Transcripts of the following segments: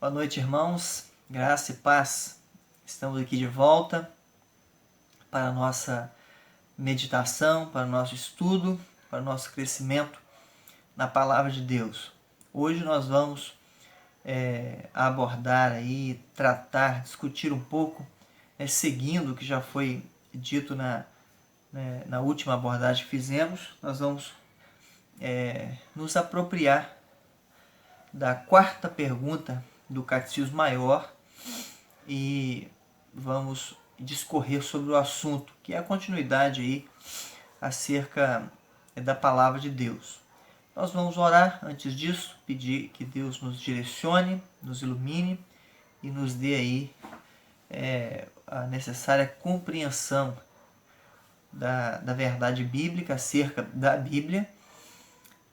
Boa noite, irmãos. Graça e paz. Estamos aqui de volta para a nossa meditação, para o nosso estudo, para o nosso crescimento na Palavra de Deus. Hoje nós vamos abordar aí, tratar, discutir um pouco, seguindo o que já foi dito na última abordagem que fizemos. Nós vamos nos apropriar da quarta pergunta do Catecismo Maior e vamos discorrer sobre o assunto, que é a continuidade aí acerca da Palavra de Deus. Nós vamos orar antes disso, pedir que Deus nos direcione, nos ilumine e nos dê aí a necessária compreensão da verdade bíblica acerca da Bíblia,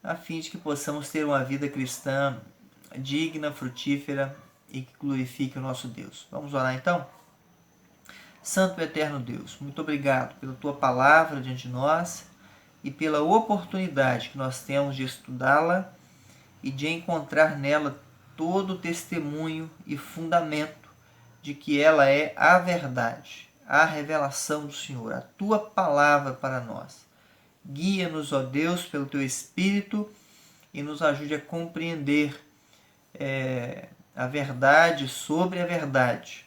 a fim de que possamos ter uma vida cristã digna, frutífera e que glorifique o nosso Deus. Vamos orar então? Santo e eterno Deus, muito obrigado pela Tua palavra diante de nós e pela oportunidade que nós temos de estudá-la e de encontrar nela todo o testemunho e fundamento de que ela é a verdade, a revelação do Senhor, a Tua palavra para nós. Guia-nos, ó Deus, pelo Teu Espírito e nos ajude a compreender a verdade sobre a verdade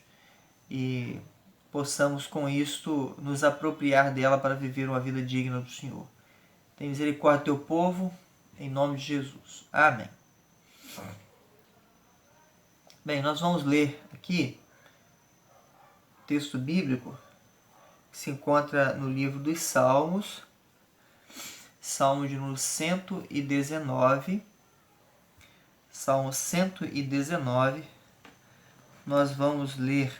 e possamos com isto nos apropriar dela para viver uma vida digna do Senhor. Tem misericórdia do Teu povo, em nome de Jesus. Amém. Bem, nós vamos ler aqui o texto bíblico que se encontra no livro dos Salmos, Salmo de número 119. Salmo 119, nós vamos ler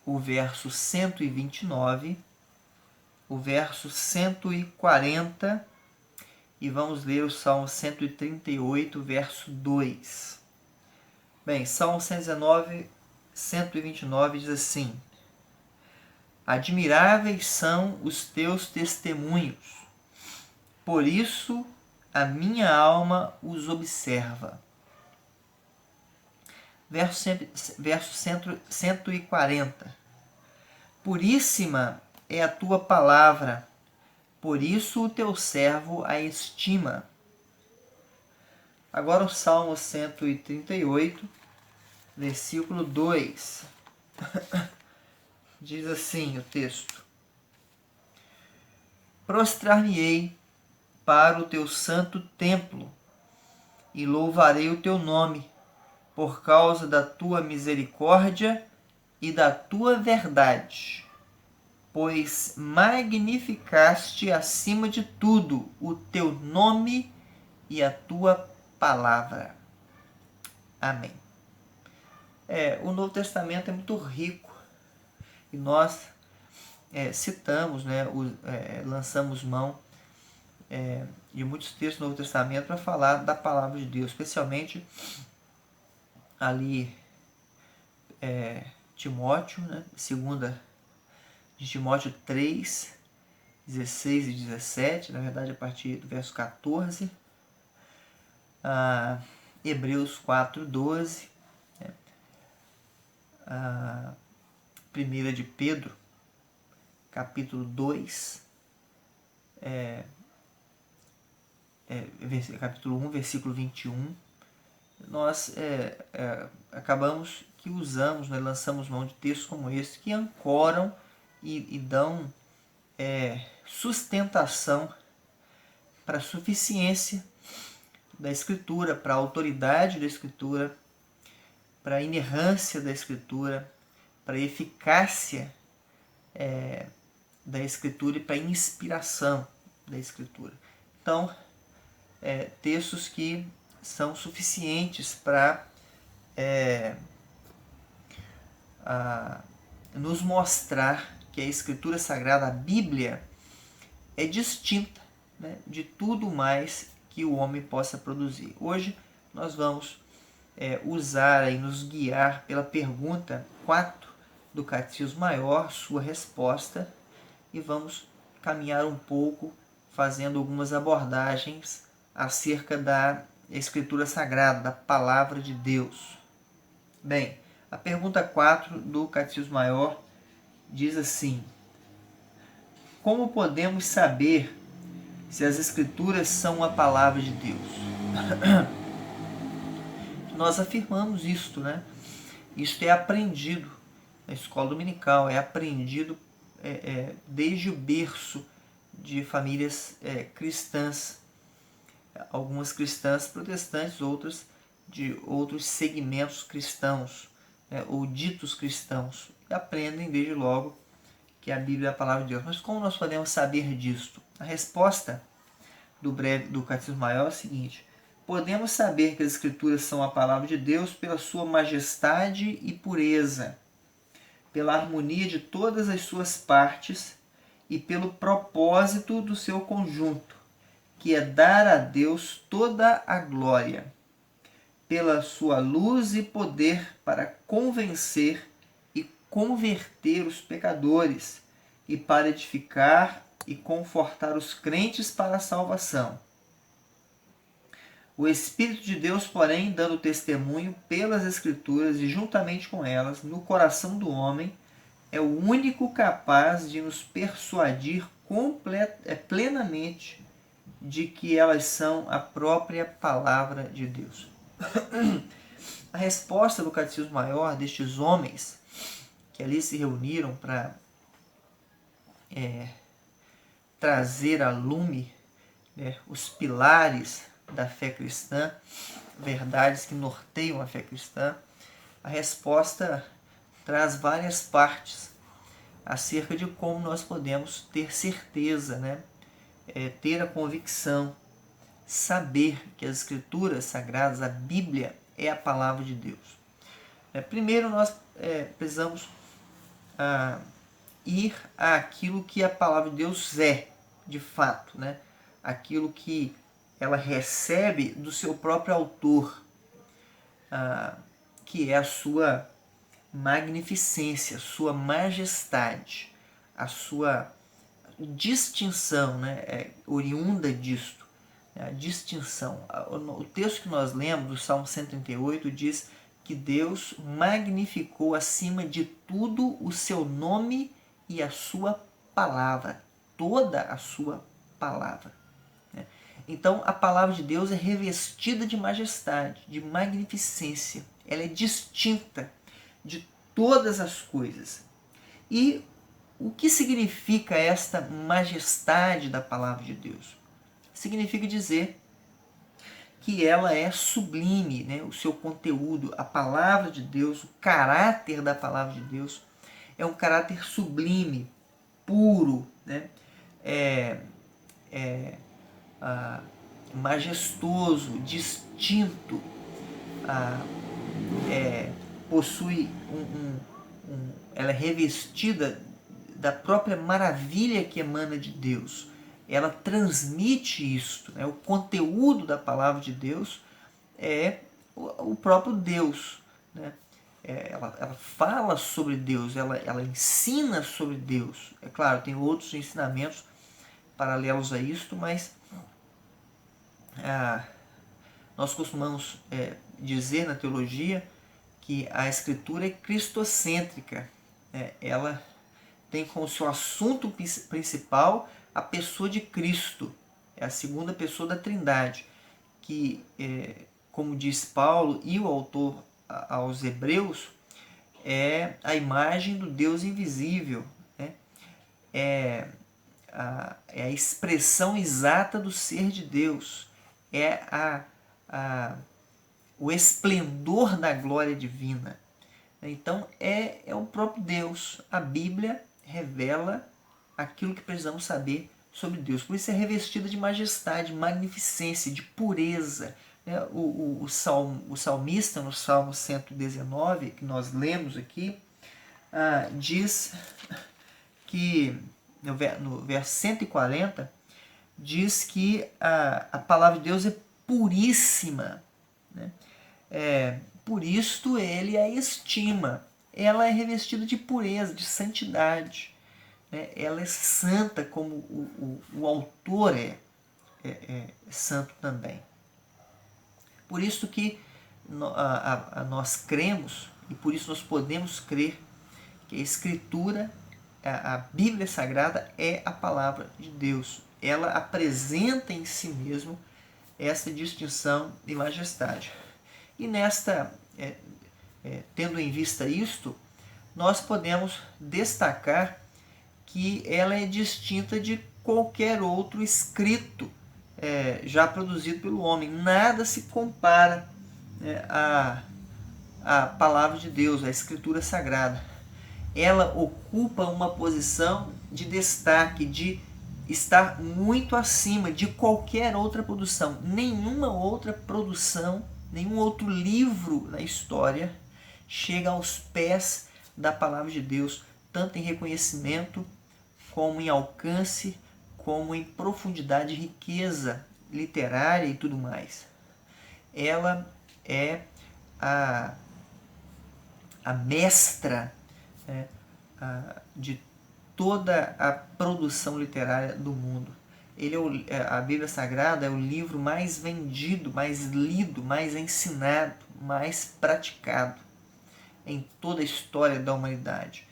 o verso 129, o verso 140 e vamos ler o Salmo 138, verso 2. Bem, Salmo 119, 129 diz assim: Admiráveis são os teus testemunhos, por isso a minha alma os observa. Verso 140. Puríssima é a tua palavra, por isso o teu servo a estima. Agora o Salmo 138, versículo 2. Diz assim o texto: Prostrar-me-ei para o teu santo templo e louvarei o teu nome, por causa da tua misericórdia e da tua verdade, pois magnificaste acima de tudo o teu nome e a tua palavra. Amém. O Novo Testamento é muito rico e nós citamos, lançamos mão de muitos textos do Novo Testamento para falar da palavra de Deus, especialmente ali Timóteo, segunda de Timóteo 3, 16 e 17, na verdade a partir do verso 14, Hebreus 4, 12, primeira de Pedro, capítulo 2, capítulo 1, versículo 21, nós acabamos que usamos, lançamos mão de textos como esse, que ancoram e dão sustentação para a suficiência da Escritura, para a autoridade da Escritura, para a inerrância da Escritura, para a eficácia da Escritura e para a inspiração da Escritura. Então, textos que são suficientes para nos mostrar que a Escritura Sagrada, a Bíblia, é distinta de tudo mais que o homem possa produzir. Hoje nós vamos usar e nos guiar pela pergunta 4 do Catecismo Maior, sua resposta, e vamos caminhar um pouco fazendo algumas abordagens acerca da Escritura Sagrada, da Palavra de Deus. Bem, a pergunta 4 do Catecismo Maior diz assim: como podemos saber se as Escrituras são a palavra de Deus? Nós afirmamos isto, né? Isto é aprendido na escola dominical, é aprendido desde o berço de famílias cristãs, algumas cristãs protestantes, outras de outros segmentos cristãos, ou ditos cristãos, e aprendem desde logo que a Bíblia é a palavra de Deus. Mas como nós podemos saber disto? A resposta do Catecismo Maior é a seguinte: podemos saber que as Escrituras são a palavra de Deus pela sua majestade e pureza, pela harmonia de todas as suas partes e pelo propósito do seu conjunto, que é dar a Deus toda a glória, pela sua luz e poder para convencer e converter os pecadores e para edificar e confortar os crentes para a salvação. O Espírito de Deus, porém, dando testemunho pelas Escrituras e juntamente com elas, no coração do homem, é o único capaz de nos persuadir plenamente de que elas são a própria palavra de Deus. A resposta do Catecismo Maior destes homens que ali se reuniram para trazer a lume os pilares da fé cristã, verdades que norteiam a fé cristã, a resposta traz várias partes acerca de como nós podemos ter certeza, ter a convicção, saber que as Escrituras Sagradas, a Bíblia, é a palavra de Deus. Primeiro nós precisamos ir àquilo que a palavra de Deus é, de fato, aquilo que ela recebe do seu próprio autor, que é a sua magnificência, a sua majestade, a sua distinção, oriunda disto, a distinção. O texto que nós lemos, do Salmo 138, diz que Deus magnificou acima de tudo o seu nome e a sua palavra, toda a sua palavra. Então, a palavra de Deus é revestida de majestade, de magnificência. Ela é distinta de todas as coisas. E o que significa esta majestade da palavra de Deus? Significa dizer que ela é sublime, o seu conteúdo, a palavra de Deus, o caráter da palavra de Deus é um caráter sublime, puro, majestoso, distinto, possui ela é revestida da própria maravilha que emana de Deus. Ela transmite isto, o conteúdo da palavra de Deus é o próprio Deus, ela fala sobre Deus, ela ensina sobre Deus. É claro, tem outros ensinamentos paralelos a isto, mas nós costumamos dizer na teologia que a Escritura é cristocêntrica. Ela tem como seu assunto principal a pessoa de Cristo, é a segunda pessoa da Trindade, que, como diz Paulo e o autor aos Hebreus, é a imagem do Deus invisível, é a expressão exata do ser de Deus, é o esplendor da glória divina. Então é o próprio Deus. A Bíblia revela aquilo que precisamos saber sobre Deus. Por isso é revestida de majestade, de magnificência, de pureza. O salmista, no Salmo 119, que nós lemos aqui, diz que, no verso 140, diz que a palavra de Deus é puríssima. Por isto ele a estima. Ela é revestida de pureza, de santidade. Ela é santa como o autor é santo também. Por isso que nós cremos E por isso nós podemos crer que a Escritura, a Bíblia Sagrada, é a palavra de Deus. Ela apresenta em si mesmo essa distinção e majestade. E tendo em vista isto, nós podemos destacar que ela é distinta de qualquer outro escrito já produzido pelo homem. Nada se compara à palavra de Deus, à Escritura Sagrada. Ela ocupa uma posição de destaque, de estar muito acima de qualquer outra produção. Nenhuma outra produção, nenhum outro livro na história chega aos pés da palavra de Deus, tanto em reconhecimento, como em alcance, como em profundidade e riqueza literária e tudo mais. Ela é a mestra de toda a produção literária do mundo. A Bíblia Sagrada é o livro mais vendido, mais lido, mais ensinado, mais praticado em toda a história da humanidade.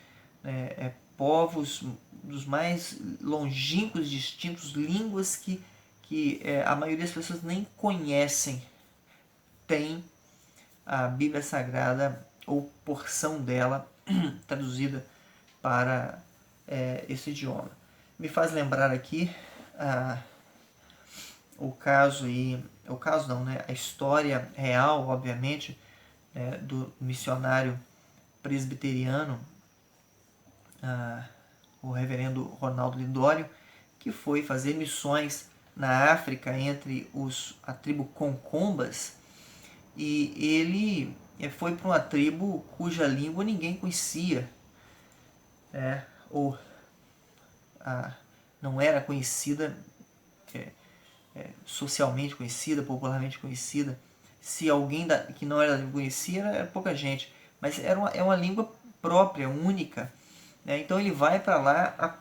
Povos dos mais longínquos, distintos, línguas que a maioria das pessoas nem conhecem, tem a Bíblia Sagrada ou porção dela traduzida para esse idioma. Me faz lembrar aqui a história real, obviamente, do missionário presbiteriano, o reverendo Ronaldo Lidório, que foi fazer missões na África entre a tribo Concombas, e ele foi para uma tribo cuja língua ninguém conhecia, ou não era conhecida, socialmente conhecida, popularmente conhecida. Se alguém que não era conhecia, era pouca gente, mas é uma língua própria, única. Então ele vai para lá,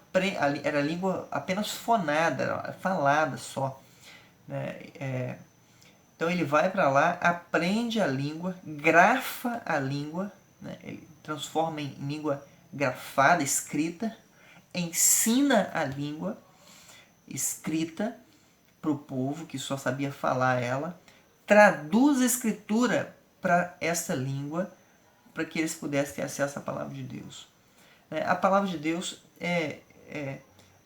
era língua apenas fonada, falada só. Então ele vai para lá, aprende a língua, grafa a língua, ele transforma em língua grafada, escrita, ensina a língua escrita para o povo que só sabia falar ela, traduz a escritura para essa língua, para que eles pudessem ter acesso à palavra de Deus. A palavra de Deus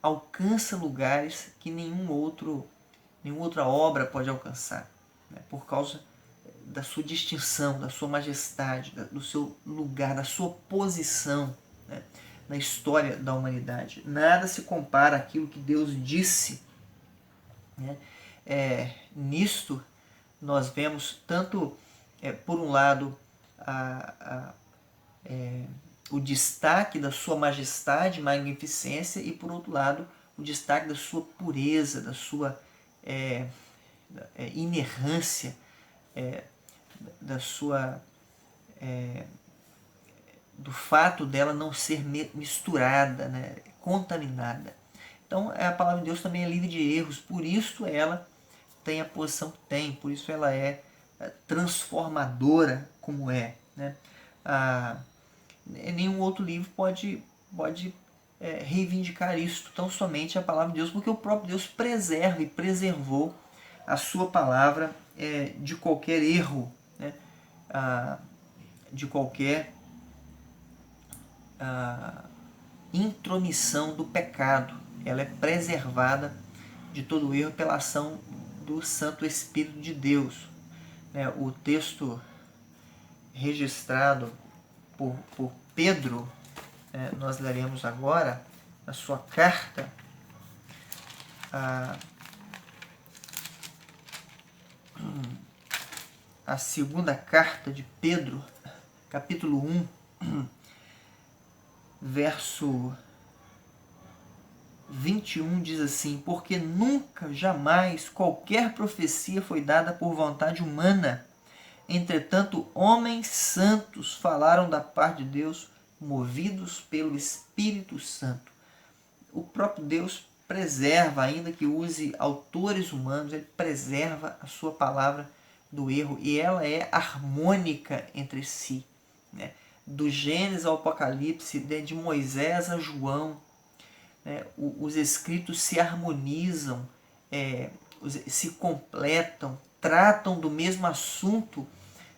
alcança lugares que nenhuma outra obra pode alcançar, por causa da sua distinção, da sua majestade, do seu lugar, da sua posição na história da humanidade. Nada se compara àquilo que Deus disse. Nisto nós vemos tanto, por um lado, o destaque da sua majestade e magnificência, e por outro lado, o destaque da sua pureza, da sua inerrância, da sua do fato dela não ser misturada, contaminada. Então a palavra de Deus também é livre de erros, por isso ela tem a posição que tem, por isso ela é transformadora como é. Nenhum outro livro pode reivindicar isso, tão somente a palavra de Deus, porque o próprio Deus preserva e preservou a sua palavra de qualquer erro, de qualquer intromissão do pecado. Ela é preservada de todo erro pela ação do Santo Espírito de Deus. O texto registrado por Pedro, nós leremos agora na sua carta, a segunda carta de Pedro, capítulo 1, verso 21, diz assim: porque nunca, jamais, qualquer profecia foi dada por vontade humana. Entretanto, homens santos falaram da parte de Deus, movidos pelo Espírito Santo. O próprio Deus preserva, ainda que use autores humanos, ele preserva a sua palavra do erro, e ela é harmônica entre si. né? Do Gênesis ao Apocalipse, né? De Moisés a João, né? Os escritos se harmonizam, se completam, tratam do mesmo assunto,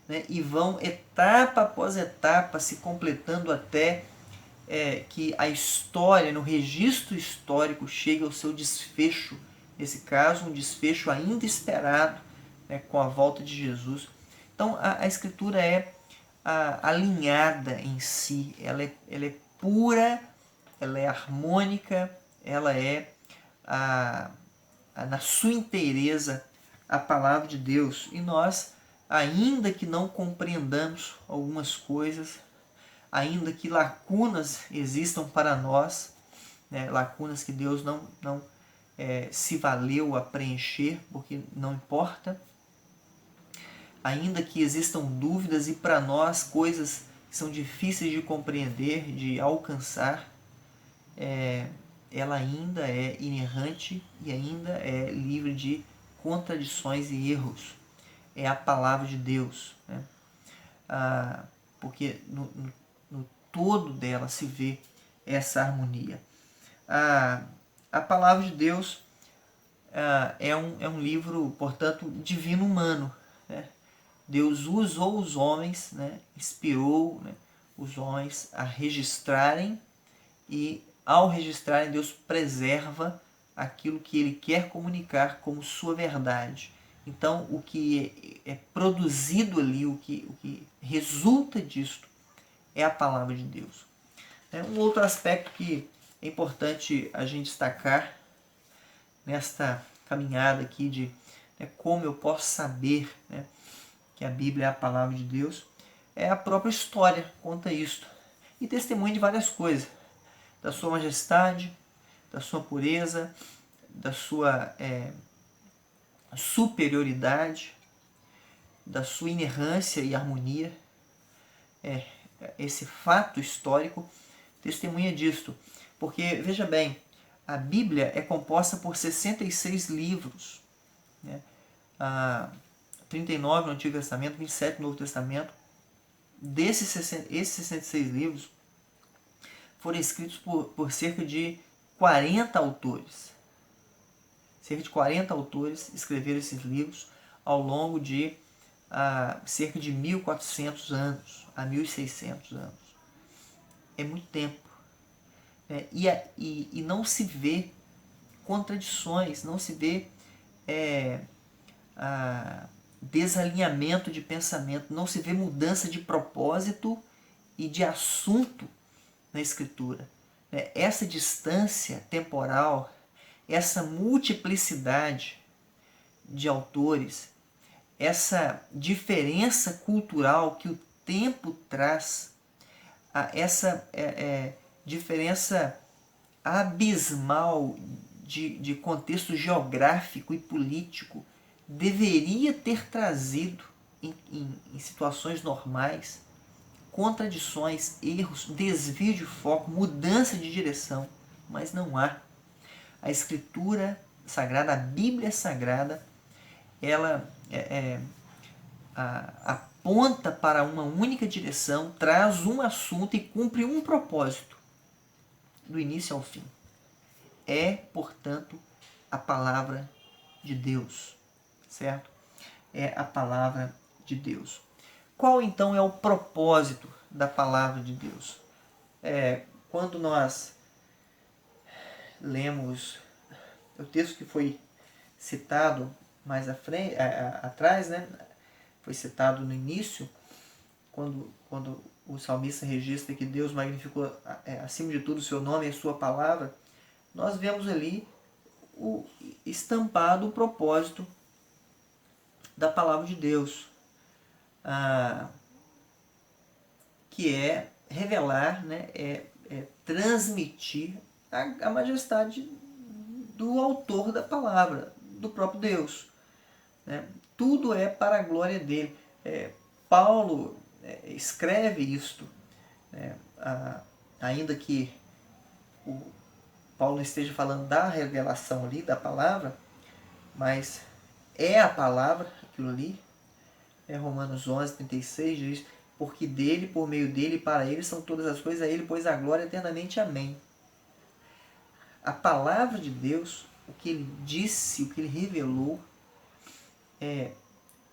né? E vão etapa após etapa se completando até que a história, no registro histórico, chegue ao seu desfecho. Nesse caso, um desfecho ainda esperado, né? Com a volta de Jesus. Então, a Escritura é alinhada em si, ela é pura, ela é harmônica, ela é na sua inteireza a palavra de Deus. E nós, ainda que não compreendamos algumas coisas, ainda que lacunas existam para nós, né, lacunas que Deus não se valeu a preencher, porque não importa, ainda que existam dúvidas e para nós coisas que são difíceis de compreender, de alcançar, ela ainda é inerrante e ainda é livre de contradições e erros. É a palavra de Deus, né? Porque no todo dela se vê essa harmonia. A palavra de Deus é um livro, portanto, divino humano, né? Deus usou os homens, né? Inspirou, né? Os homens a registrarem, e ao registrarem, Deus preserva aquilo que Ele quer comunicar como sua verdade. Então, o que é produzido ali, o que resulta disto, é a palavra de Deus. Um outro aspecto que é importante a gente destacar nesta caminhada aqui de como eu posso saber, né, que a Bíblia é a palavra de Deus, é a própria história, conta isto. E testemunha de várias coisas, da sua majestade, da sua pureza, da sua superioridade, da sua inerrância e harmonia. Esse fato histórico testemunha disto. Porque, veja bem, a Bíblia é composta por 66 livros, né? 39 no Antigo Testamento, 27 no Novo Testamento. Esses 66 livros foram escritos por cerca de 40 autores. Cerca de 40 autores escreveram esses livros ao longo de cerca de 1400 anos a 1600 anos. É muito tempo. E não se vê contradições, não se vê desalinhamento de pensamento, não se vê mudança de propósito e de assunto na Escritura. Essa distância temporal, essa multiplicidade de autores, essa diferença cultural que o tempo traz, essa diferença abismal de contexto geográfico e político, deveria ter trazido em situações normais contradições, erros, desvio de foco, mudança de direção, mas não há. A Escritura Sagrada, a Bíblia Sagrada, ela aponta para uma única direção, traz um assunto e cumpre um propósito, do início ao fim. É, portanto, a palavra de Deus, certo? É a palavra de Deus. Qual então é o propósito da palavra de Deus? Quando nós lemos o texto que foi citado mais atrás, né? Foi citado no início, quando o salmista registra que Deus magnificou acima de tudo o seu nome e a sua palavra, nós vemos ali estampado o propósito da palavra de Deus, que é revelar, né, transmitir a majestade do autor da palavra, do próprio Deus. Né? Tudo é para a glória dele. Paulo escreve isto, né? Ainda que Paulo não esteja falando da revelação ali, da palavra, mas é a palavra, aquilo ali. Romanos 11, 36 diz porque dele, por meio dele e para ele são todas as coisas, a ele, pois a glória eternamente. Amém. A palavra de Deus, o que ele disse, o que ele revelou,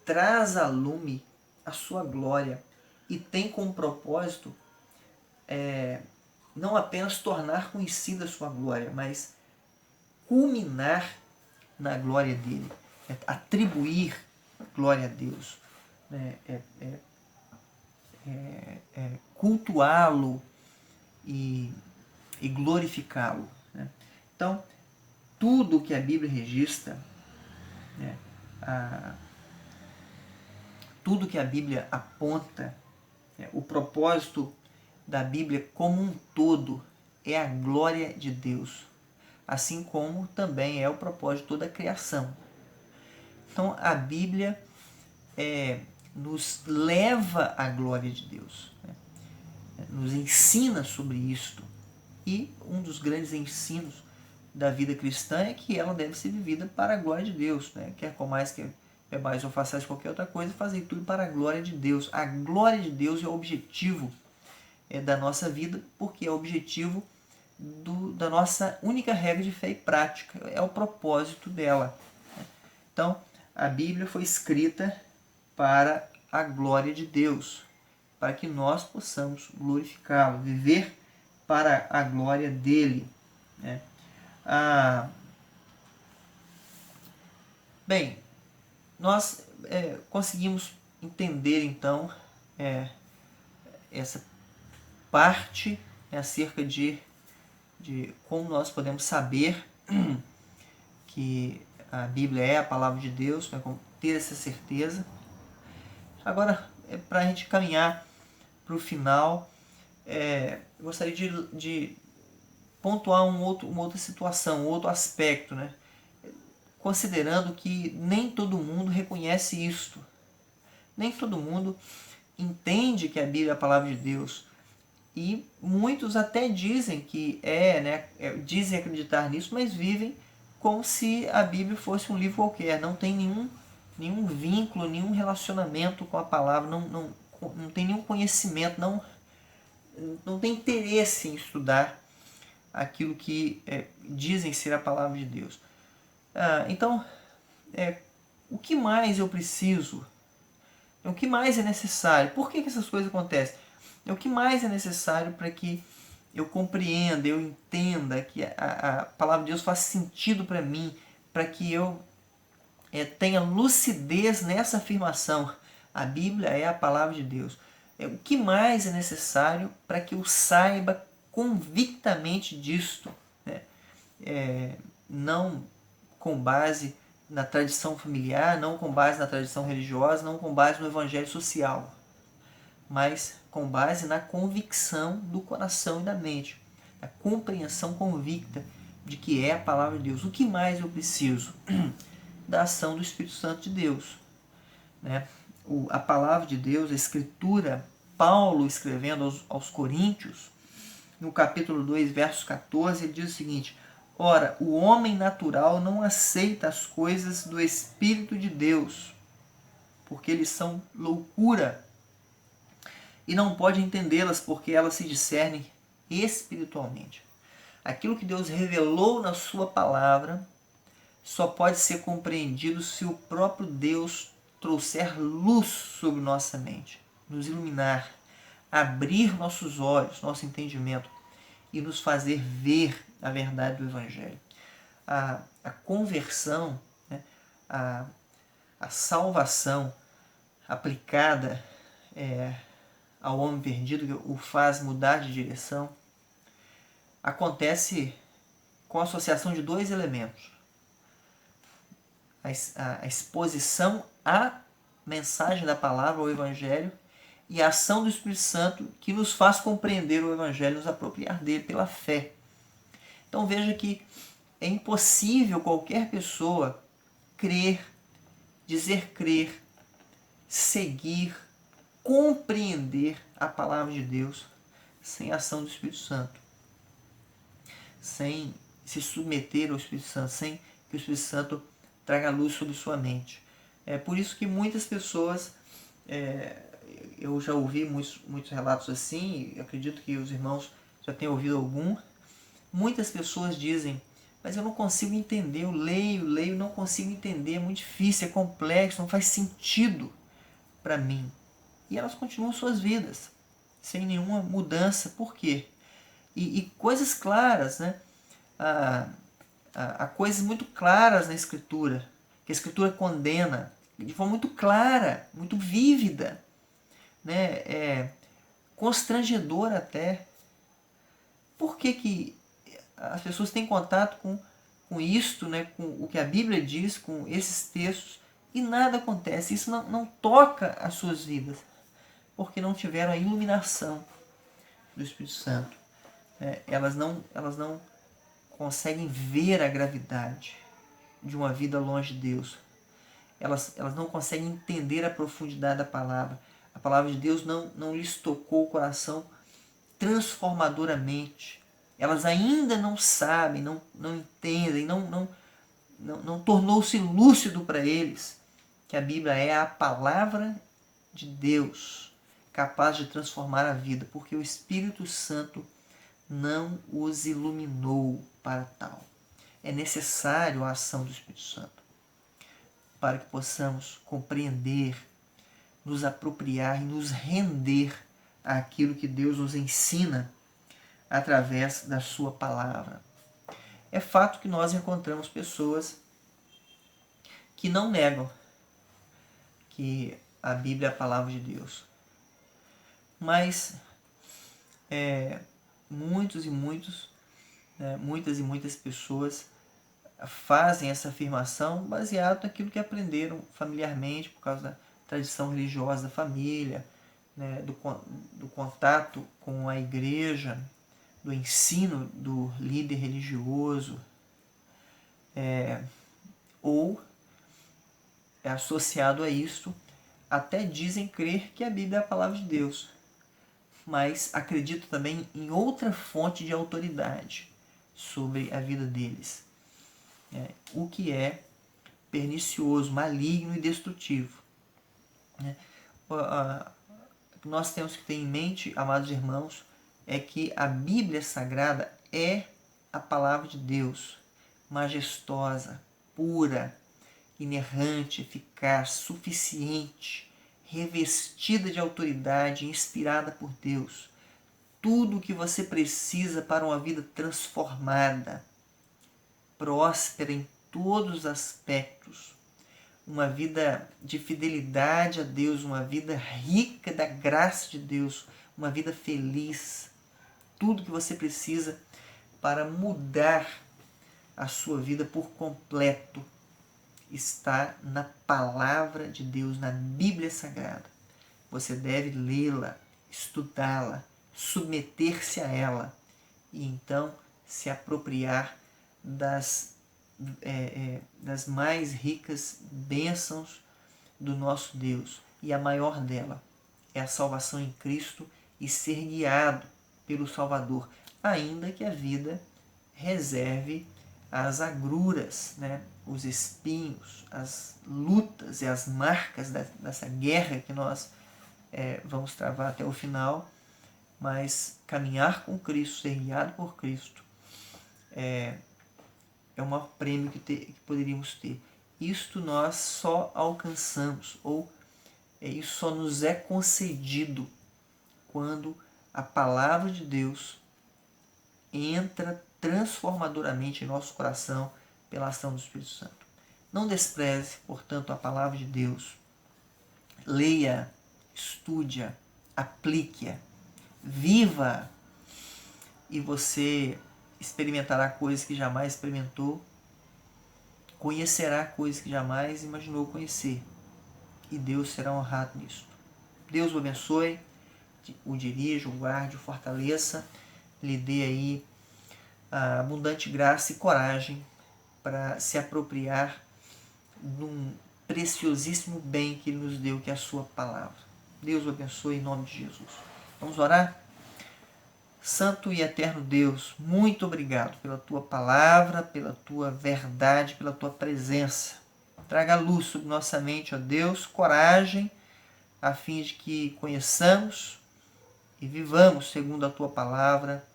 traz a lume a sua glória e tem como propósito não apenas tornar conhecida a sua glória, mas culminar na glória dele, atribuir glória a Deus, cultuá-lo e glorificá-lo. Né? Então, tudo que a Bíblia registra, né, tudo que a Bíblia aponta, o propósito da Bíblia como um todo é a glória de Deus, assim como também é o propósito de toda a criação. Então, a Bíblia nos leva à glória de Deus, né? Nos ensina sobre isto. E um dos grandes ensinos da vida cristã é que ela deve ser vivida para a glória de Deus. Né? Quer comais, quer bebais ou façais qualquer outra coisa, fazei tudo para a glória de Deus. A glória de Deus é o objetivo da nossa vida, porque é o objetivo da nossa única regra de fé e prática. É o propósito dela. Então, a Bíblia foi escrita para a glória de Deus, para que nós possamos glorificá-lo, viver para a glória dele. Né? Bem, nós conseguimos entender então essa parte acerca de como nós podemos saber que a Bíblia é a palavra de Deus, né? Como ter essa certeza. Agora, para a gente caminhar para o final, eu gostaria de pontuar uma outra situação, um outro aspecto, né? Considerando que nem todo mundo reconhece isto. Nem todo mundo entende que a Bíblia é a palavra de Deus. E muitos até dizem que dizem acreditar nisso, mas vivem como se a Bíblia fosse um livro qualquer. Não tem nenhum vínculo, nenhum relacionamento com a palavra, não tem nenhum conhecimento, não tem interesse em estudar aquilo que dizem ser a palavra de Deus. Então, o que mais eu preciso? O que mais é necessário? Por que essas coisas acontecem? O que mais é necessário para que eu compreenda, eu entenda, que a palavra de Deus faça sentido para mim, para que eu tenha lucidez nessa afirmação? A Bíblia é a palavra de Deus. O que mais é necessário para que eu saiba convictamente disto? Né? Não com base na tradição familiar, não com base na tradição religiosa, não com base no evangelho social, mas com base na convicção do coração e da mente, a compreensão convicta de que é a palavra de Deus. O que mais eu preciso? Da ação do Espírito Santo de Deus. Né? A palavra de Deus, a Escritura, Paulo escrevendo aos Coríntios, no capítulo 2, verso 14, ele diz o seguinte: ora, o homem natural não aceita as coisas do Espírito de Deus, porque eles são loucura, e não pode entendê-las, porque elas se discernem espiritualmente. Aquilo que Deus revelou na sua palavra só pode ser compreendido se o próprio Deus trouxer luz sobre nossa mente, nos iluminar, abrir nossos olhos, nosso entendimento e nos fazer ver a verdade do Evangelho. A conversão, né, a salvação aplicada ao homem perdido, que o faz mudar de direção, acontece com a associação de dois elementos: a exposição à mensagem da palavra, ao Evangelho, e a ação do Espírito Santo, que nos faz compreender o Evangelho, nos apropriar dele pela fé. Então veja que é impossível qualquer pessoa crer, dizer crer, seguir, compreender a palavra de Deus sem a ação do Espírito Santo, sem se submeter ao Espírito Santo, sem que o Espírito Santo traga luz sobre sua mente. É por isso que muitas pessoas eu já ouvi muitos relatos assim, e acredito que os irmãos já tenham ouvido algum. Muitas pessoas dizem, mas eu não consigo entender, eu leio, não consigo entender, é muito difícil, é complexo, não faz sentido para mim. E elas continuam suas vidas, sem nenhuma mudança. Por quê? E coisas claras, né? Há coisas muito claras na Escritura, que a Escritura condena, de forma muito clara, muito vívida, né? Constrangedora até. Por que as pessoas têm contato com isto, né? Com o que a Bíblia diz, com esses textos, e nada acontece? Isso não toca as suas vidas, porque não tiveram a iluminação do Espírito Santo. Elas não conseguem ver a gravidade de uma vida longe de Deus. Elas não conseguem entender a profundidade da palavra. A palavra de Deus não lhes tocou o coração transformadoramente. Elas ainda não sabem, não entendem, não tornou-se lúcido para eles que a Bíblia é a palavra de Deus, capaz de transformar a vida, porque o Espírito Santo não os iluminou para tal. É necessário a ação do Espírito Santo para que possamos compreender, nos apropriar e nos render àquilo que Deus nos ensina através da sua palavra. É fato que nós encontramos pessoas que não negam que a Bíblia é a palavra de Deus. Mas muitas e muitas pessoas fazem essa afirmação baseado naquilo que aprenderam familiarmente, por causa da tradição religiosa da família, né, do contato com a igreja, do ensino do líder religioso, ou associado a isso, até dizem crer que a Bíblia é a palavra de Deus, mas acreditam também em outra fonte de autoridade sobre a vida deles, o que é pernicioso, maligno e destrutivo. O que nós temos que ter em mente, amados irmãos, é que a Bíblia Sagrada é a palavra de Deus, majestosa, pura, inerrante, eficaz, suficiente, revestida de autoridade, inspirada por Deus. Tudo o que você precisa para uma vida transformada, próspera em todos os aspectos, uma vida de fidelidade a Deus, uma vida rica da graça de Deus, uma vida feliz. Tudo que você precisa para mudar a sua vida por completo está na palavra de Deus, na Bíblia Sagrada. Você deve lê-la, estudá-la, submeter-se a ela e então se apropriar das mais ricas bênçãos do nosso Deus. E a maior dela é a salvação em Cristo e ser guiado pelo Salvador, ainda que a vida reserve as agruras, né? Os espinhos, as lutas e as marcas dessa guerra que nós vamos travar até o final. Mas caminhar com Cristo, ser guiado por Cristo, é o maior prêmio que poderíamos ter. Isto nós só alcançamos, ou isso só nos é concedido quando a palavra de Deus entra transformadoramente em nosso coração pela ação do Espírito Santo. Não despreze, portanto, a palavra de Deus. Leia, estude-a, aplique-a, viva, e você experimentará coisas que jamais experimentou, conhecerá coisas que jamais imaginou conhecer, e Deus será honrado nisso. Deus o abençoe, o dirija, o guarde, o fortaleça, lhe dê aí a abundante graça e coragem para se apropriar de um preciosíssimo bem que Ele nos deu, que é a sua palavra. Deus o abençoe em nome de Jesus. Vamos orar? Santo e eterno Deus, muito obrigado pela Tua palavra, pela Tua verdade, pela Tua presença. Traga luz sobre nossa mente, ó Deus, coragem a fim de que conheçamos e vivamos segundo a tua palavra,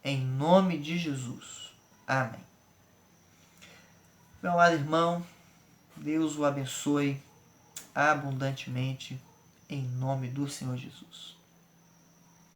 em nome de Jesus. Amém. Meu amado irmão, Deus o abençoe abundantemente, em nome do Senhor Jesus.